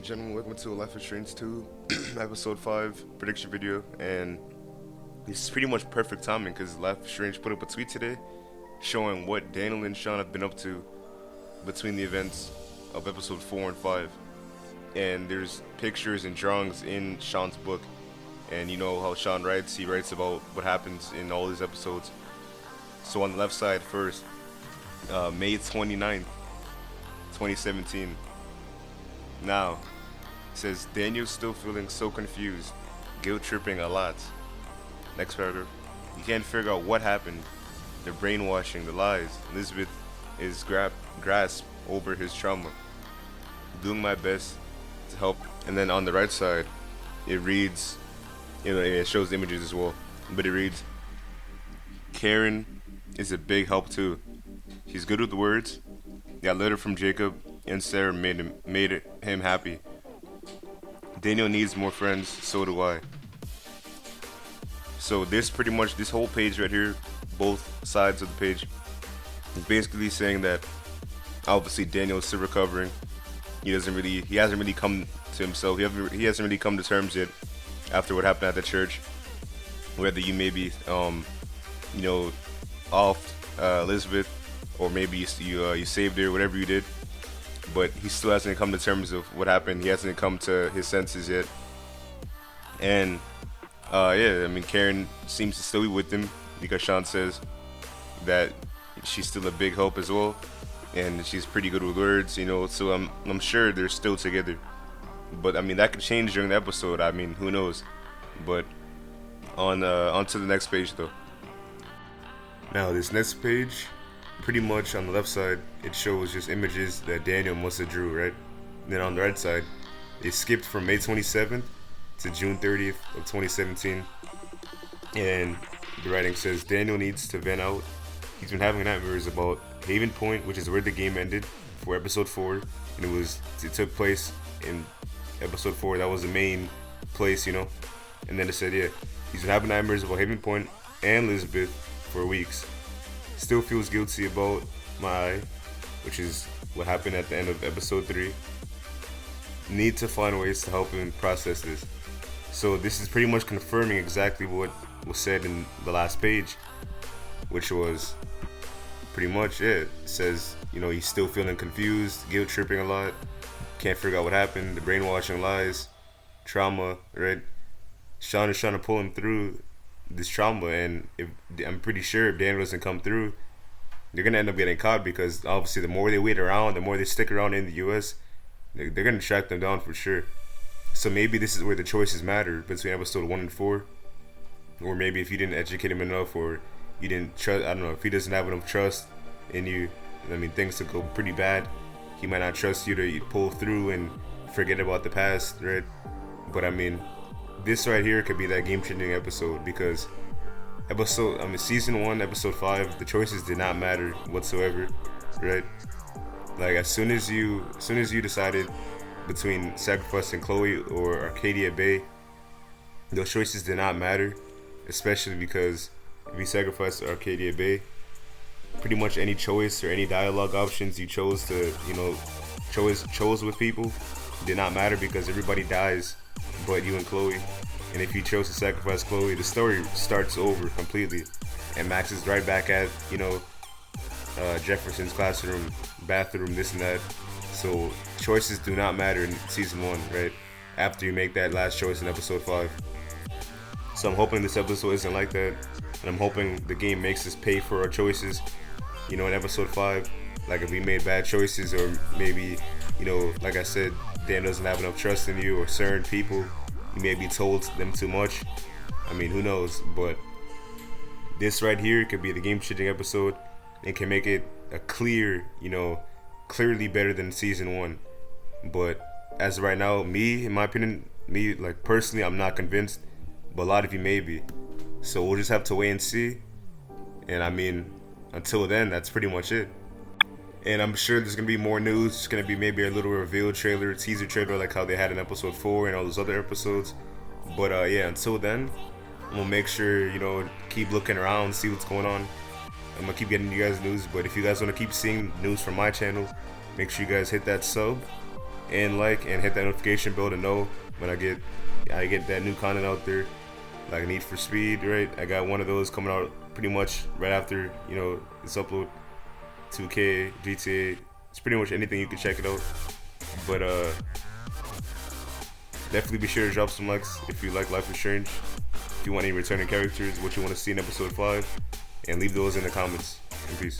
and gentlemen, welcome to Life is Strange 2, episode 5 prediction video. And this is pretty much perfect timing because Life is Strange put up a tweet today showing what Daniel and Sean have been up to between the events of episode 4 and 5. And there's pictures and drawings in Sean's book. And you know how Sean writes, he writes about what happens in all these episodes. So on the left side first, May 29th, 2017. Now, it says, Daniel's still feeling so confused, guilt tripping a lot. Next paragraph. You can't figure out what happened. The brainwashing, the lies. Elizabeth is grasp over his trauma. Doing my best to help. And then on the right side, it reads, it shows the images as well, but it reads, Karen is a big help too. She's good with words. That letter from Jacob and Sarah made him happy. Daniel needs more friends, so do I. So this whole page right here, both sides of the page, is basically saying that obviously Daniel is still recovering. He hasn't really come to himself. He hasn't really come to terms yet after what happened at the church. Whether you may be off Elizabeth, or maybe you saved her, whatever you did, but he still hasn't come to terms of what happened. He hasn't come to his senses yet. And Karen seems to still be with him because Sean says that she's still a big help as well, and she's pretty good with words, so I'm sure they're still together. But I mean, that could change during the episode. I mean, who knows? But on to the next page though. Now this next page, pretty much on the left side, it shows just images that Daniel must have drew, right? And then on the right side, it skipped from May 27th to June 30th of 2017. And the writing says, Daniel needs to vent out. He's been having nightmares about Haven Point, which is where the game ended for episode 4. And it took place in episode 4. That was the main place, And then it said, he's been having nightmares about Haven Point and Elizabeth for weeks. Still feels guilty about my eye, which is what happened at the end of episode 3. Need to find ways to help him process this. So this is pretty much confirming exactly what was said in the last page, which was pretty much it. It says, he's still feeling confused, guilt tripping a lot, can't figure out what happened, the brainwashing, lies, trauma, right? Sean is trying to pull him through this trauma, and I'm pretty sure if Daniel doesn't come through, they're gonna end up getting caught, because obviously the more they wait around, the more they stick around in the US, they're gonna track them down for sure. So maybe this is where the choices matter between episode 1 and 4, or maybe if you didn't educate him enough, or you didn't trust, I don't know, if he doesn't have enough trust in you, I mean, things could go pretty bad. He might not trust you to pull through and forget about the past, right? But I mean, this right here could be that game-changing episode, because season 1, episode 5, the choices did not matter whatsoever, right? Like as soon as you decided between sacrificing Chloe or Arcadia Bay, those choices did not matter, especially because if you sacrificed Arcadia Bay, pretty much any choice or any dialogue options you chose to, chose with people did not matter, because everybody dies but you and Chloe. And if you chose to sacrifice Chloe, the story starts over completely, and Max is right back at Jefferson's classroom, bathroom, this and that. So choices do not matter in season 1, right? After you make that last choice in episode 5. So I'm hoping this episode isn't like that, and I'm hoping the game makes us pay for our choices, in episode 5. Like if we made bad choices, or maybe, like I said, Dan doesn't have enough trust in you, or certain people, you may be told them too much. I mean, who knows? But this right here could be the game-changing episode, and can make it a clearly better than season 1. But as of right now, in my opinion, like personally, I'm not convinced, but a lot of you may be. So we'll just have to wait and see. And I mean, until then, that's pretty much it. And I'm sure there's going to be more news. It's going to be maybe a little reveal trailer, teaser trailer, like how they had in episode 4 and all those other episodes. But until then, I'm going to make sure, keep looking around, see what's going on. I'm going to keep getting you guys news. But if you guys want to keep seeing news from my channel, make sure you guys hit that sub. and like and hit that notification bell to know when I get that new content out there. Like Need for Speed, right? I got one of those coming out pretty much right after this upload. 2K, GTA, it's pretty much anything you can check it out. But definitely be sure to drop some likes if you like Life is Strange. If you want any returning characters, what you want to see in episode 5, and leave those in the comments. And peace.